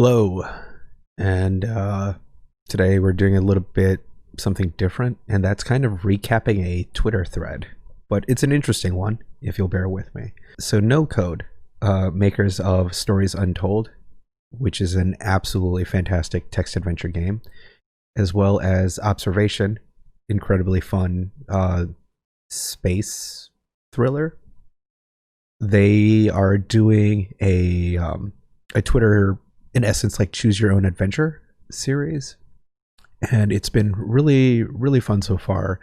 Hello, and today we're doing a little bit something different, and that's kind of recapping a Twitter thread, but it's an interesting one, if you'll bear with me. So No Code, makers of Stories Untold, which is an absolutely fantastic text adventure game, as well as Observation, incredibly fun space thriller. They are doing a Twitter, in essence, like choose your own adventure series, and it's been really fun so far.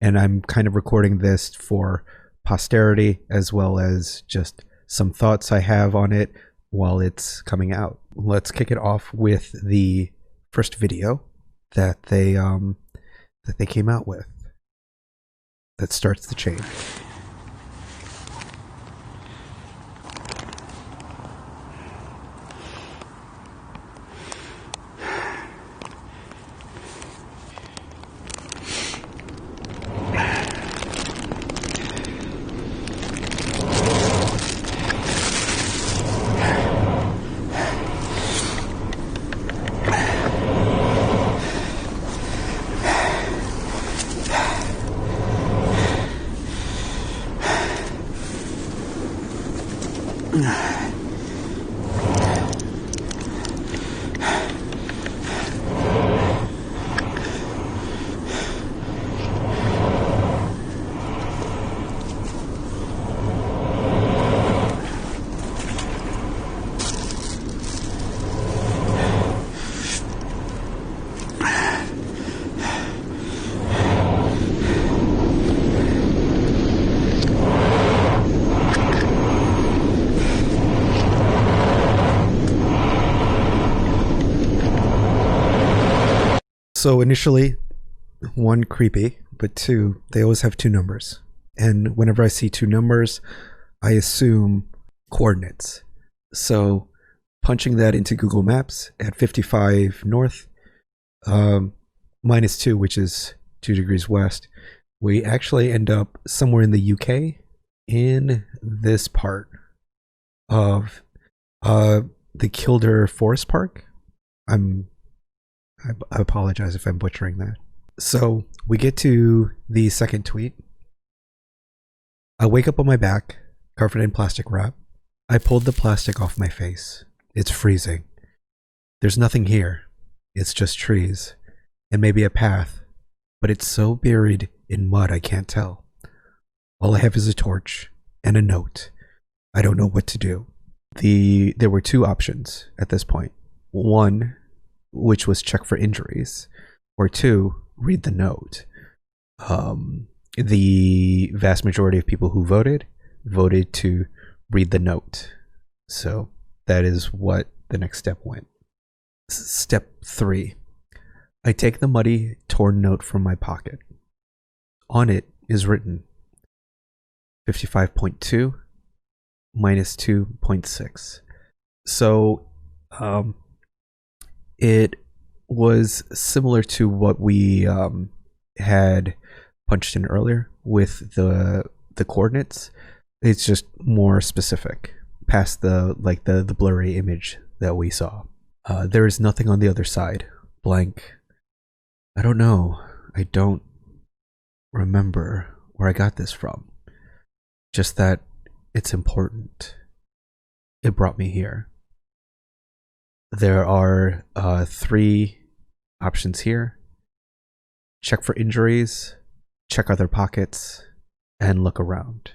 And I'm kind of recording this for posterity, as well as just some thoughts I have on it while it's coming out. Let's kick it off with the first video that they came out with that starts the chain. So initially, one, creepy, but two, they always have two numbers. And whenever I see two numbers, I assume coordinates. So punching that into Google Maps at 55 north, -2, which is 2 degrees west, we actually end up somewhere in the UK in this part of the Kildare Forest Park. I apologize if I'm butchering that. So we get to the second tweet. I wake up on my back, covered in plastic wrap. I pulled the plastic off my face. It's freezing. There's nothing here. It's just trees and maybe a path, but it's so buried in mud I can't tell. All I have is a torch and a note. I don't know what to do. There were two options at this point. One, which was check for injuries, or two, read the note. The vast majority of people who voted to read the note. So that is what the next step went. Step 3. I take the muddy, torn note from my pocket. On it is written 55.2 -2.6. So it was similar to what we had punched in earlier with the coordinates. It's just more specific, past the blurry image that we saw. There is nothing on the other side. Blank. I don't know. I don't remember where I got this from. Just that it's important. It brought me here. There are 3 options here. Check for injuries, check other pockets, and look around.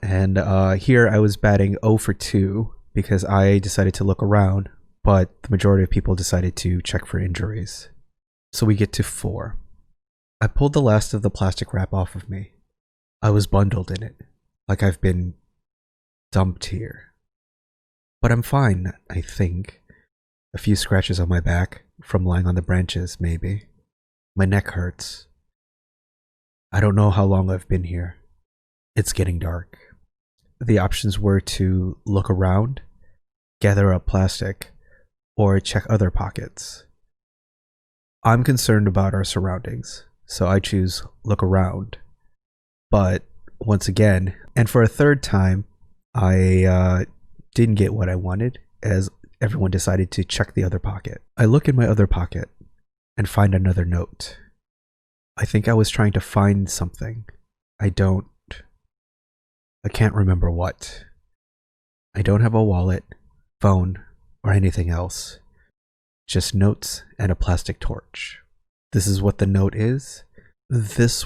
And here I was batting 0 for 2 because I decided to look around, but the majority of people decided to check for injuries. So we get to 4. I pulled the last of the plastic wrap off of me. I was bundled in it, like I've been dumped here. But I'm fine, I think. A few scratches on my back from lying on the branches, maybe. My neck hurts. I don't know how long I've been here. It's getting dark. The options were to look around, gather up plastic, or check other pockets. I'm concerned about our surroundings, so I choose look around. But once again, and for a third time, I didn't get what I wanted, as everyone decided to check the other pocket. I look in my other pocket and find another note. I think I was trying to find something. I can't remember what. I don't have a wallet, phone, or anything else. Just notes and a plastic torch. This is what the note is. This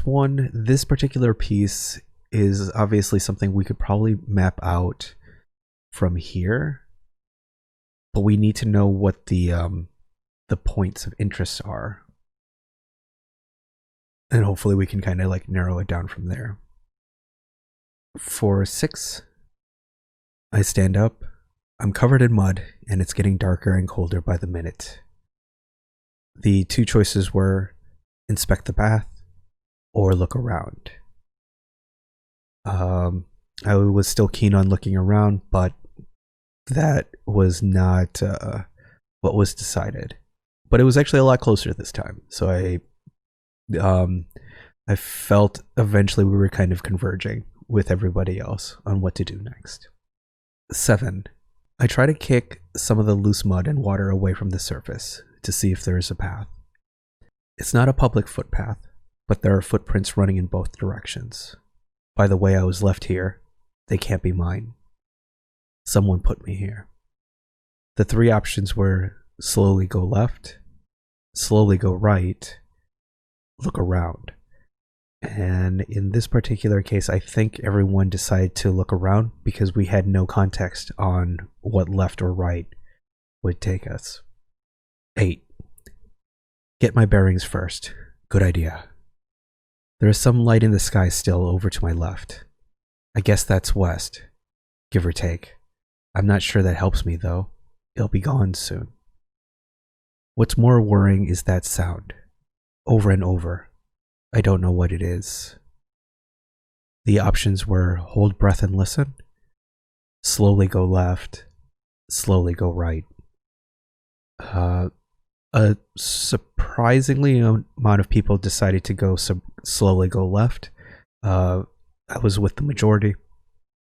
particular piece is obviously something we could probably map out from here, but we need to know what the points of interest are. And hopefully we can kind of like narrow it down from there. For 6, I stand up. I'm covered in mud, and it's getting darker and colder by the minute. The 2 choices were inspect the path or look around. I was still keen on looking around, but that was not what was decided. But it was actually a lot closer this time, so I felt eventually we were kind of converging with everybody else on what to do next. 7. I try to kick some of the loose mud and water away from the surface to see if there is a path. It's not a public footpath, but there are footprints running in both directions. By the way I was left here, they can't be mine. Someone put me here. The 3 options were slowly go left, slowly go right, look around. And in this particular case, I think everyone decided to look around because we had no context on what left or right would take us. 8. Get my bearings first. Good idea. There is some light in the sky still over to my left. I guess that's west, give or take. I'm not sure that helps me though. It'll be gone soon. What's more worrying is that sound. Over and over. I don't know what it is. The options were hold breath and listen, slowly go left, slowly go right. A surprisingly amount of people decided to go slowly go left. I was with the majority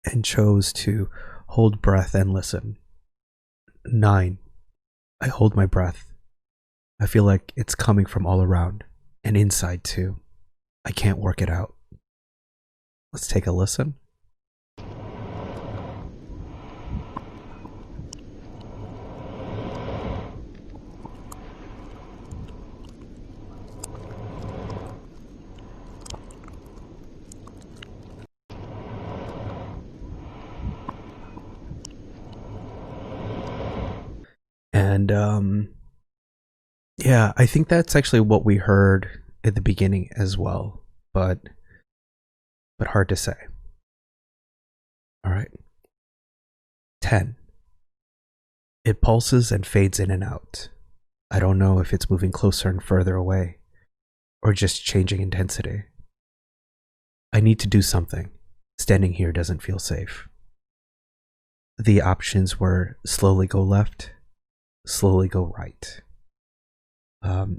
and chose to hold breath and listen. 9. I hold my breath. I feel like it's coming from all around and inside too. I can't work it out. Let's take a listen. And yeah, I think that's actually what we heard at the beginning as well, but hard to say. All right. 10. It pulses and fades in and out. I don't know if it's moving closer and further away, or just changing intensity. I need to do something. Standing here doesn't feel safe. The options were slowly go left, slowly go right.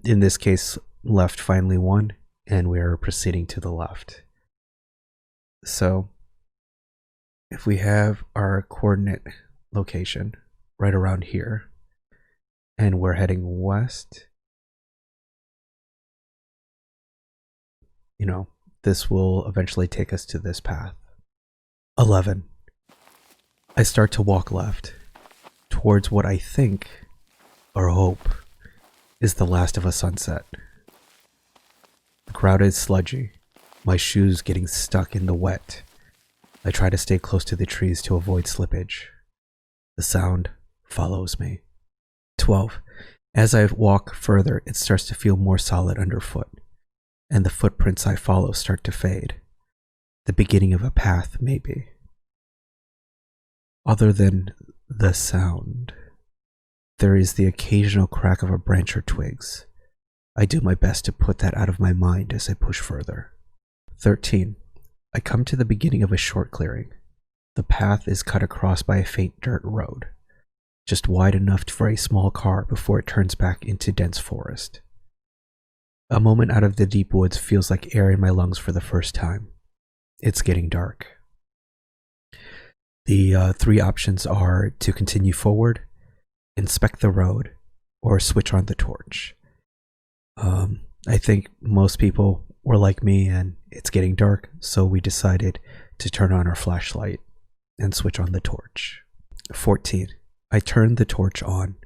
In this case, left finally won, and we're proceeding to the left. So, if we have our coordinate location right around here, and we're heading west, this will eventually take us to this path. 11. I start to walk left, towards what I think, or hope, is the last of a sunset. The ground is sludgy, my shoes getting stuck in the wet. I try to stay close to the trees to avoid slippage. The sound follows me. 12. As I walk further, it starts to feel more solid underfoot, and the footprints I follow start to fade. The beginning of a path, maybe. Other than the sound, there is the occasional crack of a branch or twigs. I do my best to put that out of my mind as I push further. 13. I come to the beginning of a short clearing. The path is cut across by a faint dirt road, just wide enough for a small car before it turns back into dense forest. A moment out of the deep woods feels like air in my lungs for the first time. It's getting dark. The 3 options are to continue forward, inspect the road, or switch on the torch. I think most people were like me and it's getting dark, so we decided to turn on our flashlight and switch on the torch. 14. I turned the torch on.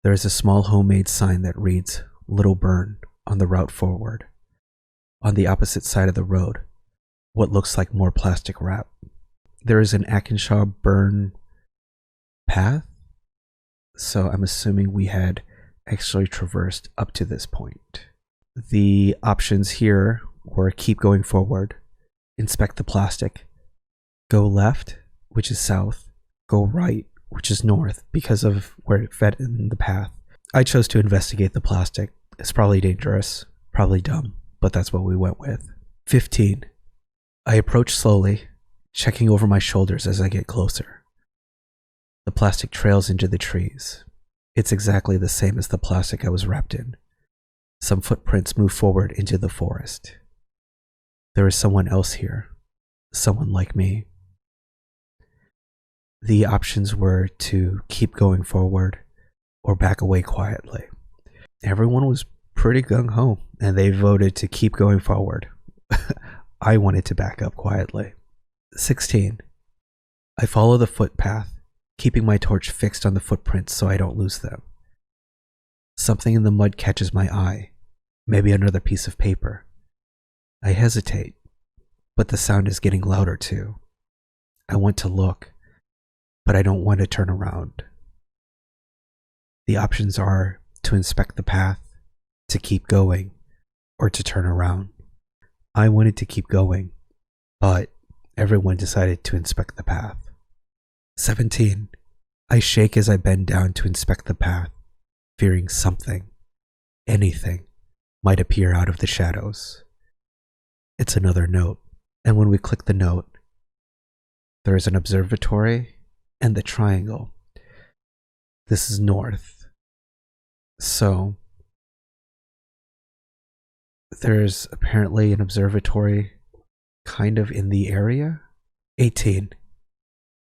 There is a small homemade sign that reads Little Burn on the route forward. On the opposite side of the road, what looks like more plastic wrap. There is an Ackenshaw burn path, so I'm assuming we had actually traversed up to this point. The options here were keep going forward, inspect the plastic, go left, which is south, go right, which is north, because of where it fed in the path. I chose to investigate the plastic. It's probably dangerous, probably dumb, but that's what we went with. 15. I approach slowly, checking over my shoulders as I get closer. The plastic trails into the trees. It's exactly the same as the plastic I was wrapped in. Some footprints move forward into the forest. There is someone else here, someone like me. The options were to keep going forward or back away quietly. Everyone was pretty gung-ho, and they voted to keep going forward. I wanted to back up quietly. 16. I follow the footpath, keeping my torch fixed on the footprints so I don't lose them. Something in the mud catches my eye, maybe another piece of paper. I hesitate, but the sound is getting louder too. I want to look, but I don't want to turn around. The options are to inspect the path, to keep going, or to turn around. I wanted to keep going, but everyone decided to inspect the path. 17. I shake as I bend down to inspect the path, fearing something, anything, might appear out of the shadows. It's another note, and when we click the note, there is an observatory and the triangle. This is north. So, there's apparently an observatory kind of in the area. 18.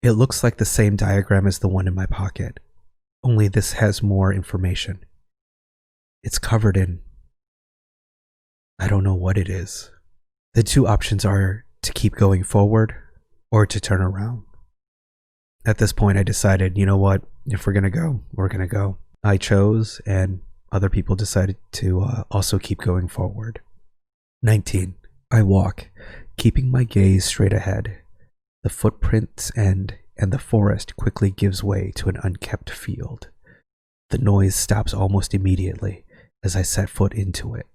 It looks like the same diagram as the one in my pocket, only this has more information. It's covered in... I don't know what it is. The two options are to keep going forward or to turn around. At this point I decided, you know what, if we're gonna go, we're gonna go. I chose, and other people decided to also keep going forward. 19. I walk, keeping my gaze straight ahead. The footprints end, and the forest quickly gives way to an unkept field. The noise stops almost immediately as I set foot into it.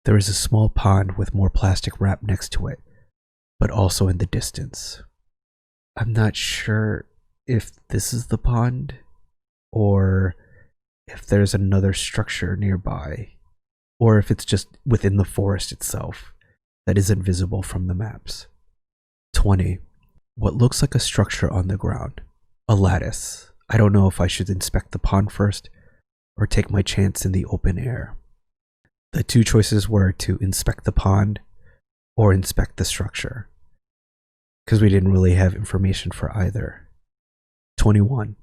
There is a small pond with more plastic wrap next to it, but also in the distance. I'm not sure if this is the pond, or if there's another structure nearby, or if it's just within the forest itself that isn't visible from the maps. 20. What looks like a structure on the ground. A lattice. I don't know if I should inspect the pond first or take my chance in the open air. The two choices were to inspect the pond or inspect the structure, because we didn't really have information for either. 21.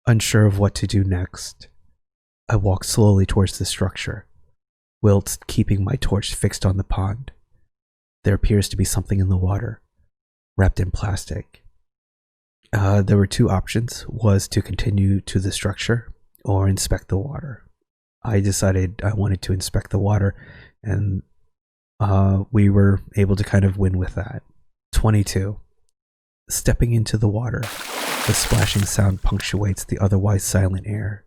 Unsure of what to do next, I walk slowly towards the structure, whilst keeping my torch fixed on the pond. There appears to be something in the water, wrapped in plastic. There were two options, was to continue to the structure or inspect the water. I decided I wanted to inspect the water, and we were able to kind of win with that. 22. Stepping into the water, the splashing sound punctuates the otherwise silent air.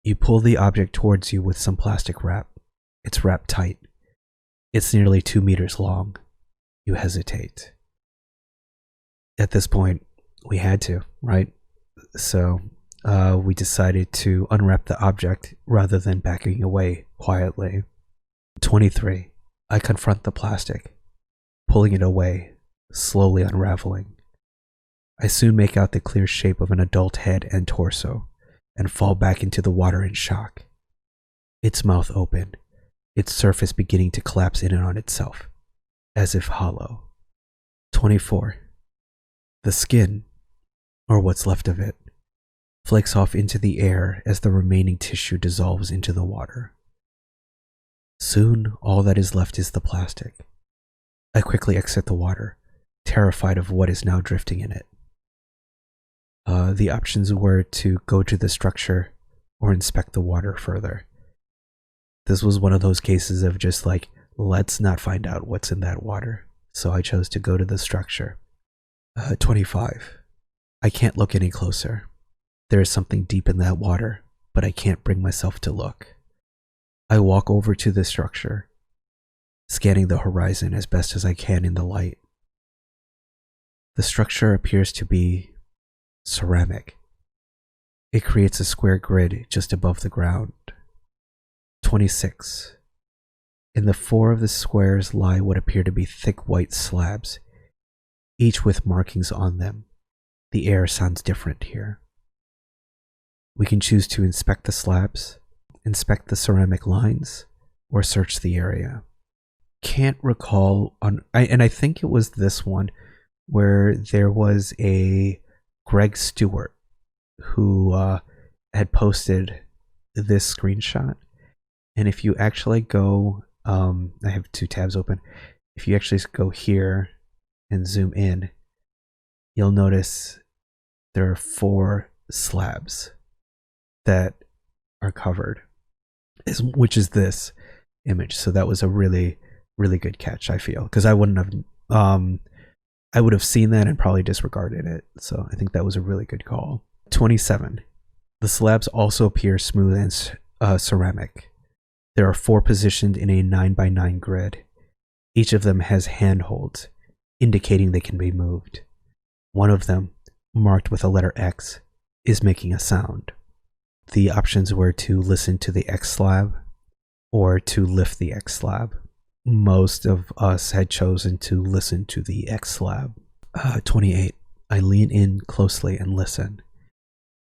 You pull the object towards you with some plastic wrap. It's wrapped tight. It's nearly 2 meters long. You hesitate. At this point, we had to, right? So we decided to unwrap the object rather than backing away quietly. 23. I confront the plastic, pulling it away, slowly unraveling. I soon make out the clear shape of an adult head and torso, and fall back into the water in shock. Its mouth open, its surface beginning to collapse in and on itself, as if hollow. 24. The skin, or what's left of it, flakes off into the air as the remaining tissue dissolves into the water. Soon, all that is left is the plastic. I quickly exit the water, terrified of what is now drifting in it. The options were to go to the structure or inspect the water further. This was one of those cases of just like, let's not find out what's in that water. So I chose to go to the structure. 25. I can't look any closer. There is something deep in that water, but I can't bring myself to look. I walk over to the structure, scanning the horizon as best as I can in the light. The structure appears to be ceramic. It creates a square grid just above the ground. 26. In the 4 of the squares lie what appear to be thick white slabs, each with markings on them. The air sounds different here. We can choose to inspect the slabs, inspect the ceramic lines, or search the area. Can't recall and I think it was this one where there was a Greg Stewart who had posted this screenshot. And if you actually go, I have 2 tabs open. If you actually go here and zoom in, you'll notice there are 4 slabs that are covered, which is this image. So that was a really, really good catch, I feel, because I wouldn't have, I would have seen that and probably disregarded it. So I think that was a really good call. 27. The slabs also appear smooth and ceramic. There are 4 positioned in a 9x9 grid. Each of them has handholds, indicating they can be moved. One of them, marked with a letter X, is making a sound. The options were to listen to the X slab or to lift the X slab. Most of us had chosen to listen to the X slab. 28. I lean in closely and listen.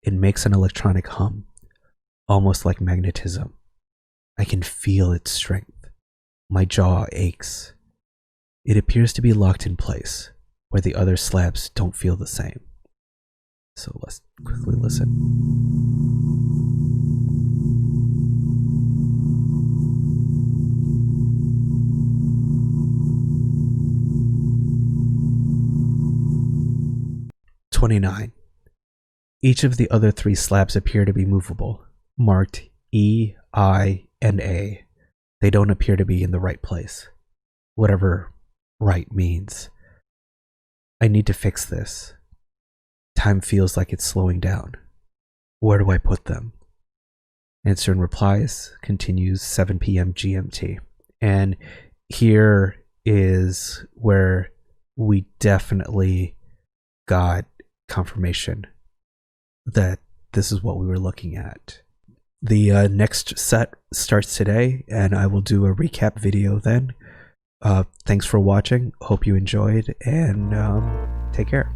It makes an electronic hum, almost like magnetism. I can feel its strength. My jaw aches. It appears to be locked in place, where the other slabs don't feel the same. So let's quickly listen. "29. Each of the other 3 slabs appear to be movable, marked E, I, and A. They don't appear to be in the right place. Whatever right means. I need to fix this. Time feels like it's slowing down. Where do I put them?" Answer and replies continues 7 p.m. GMT. And here is where we definitely got confirmation that this is what we were looking at. The next set starts today, and I will do a recap video then. Thanks for watching. Hope you enjoyed, and take care.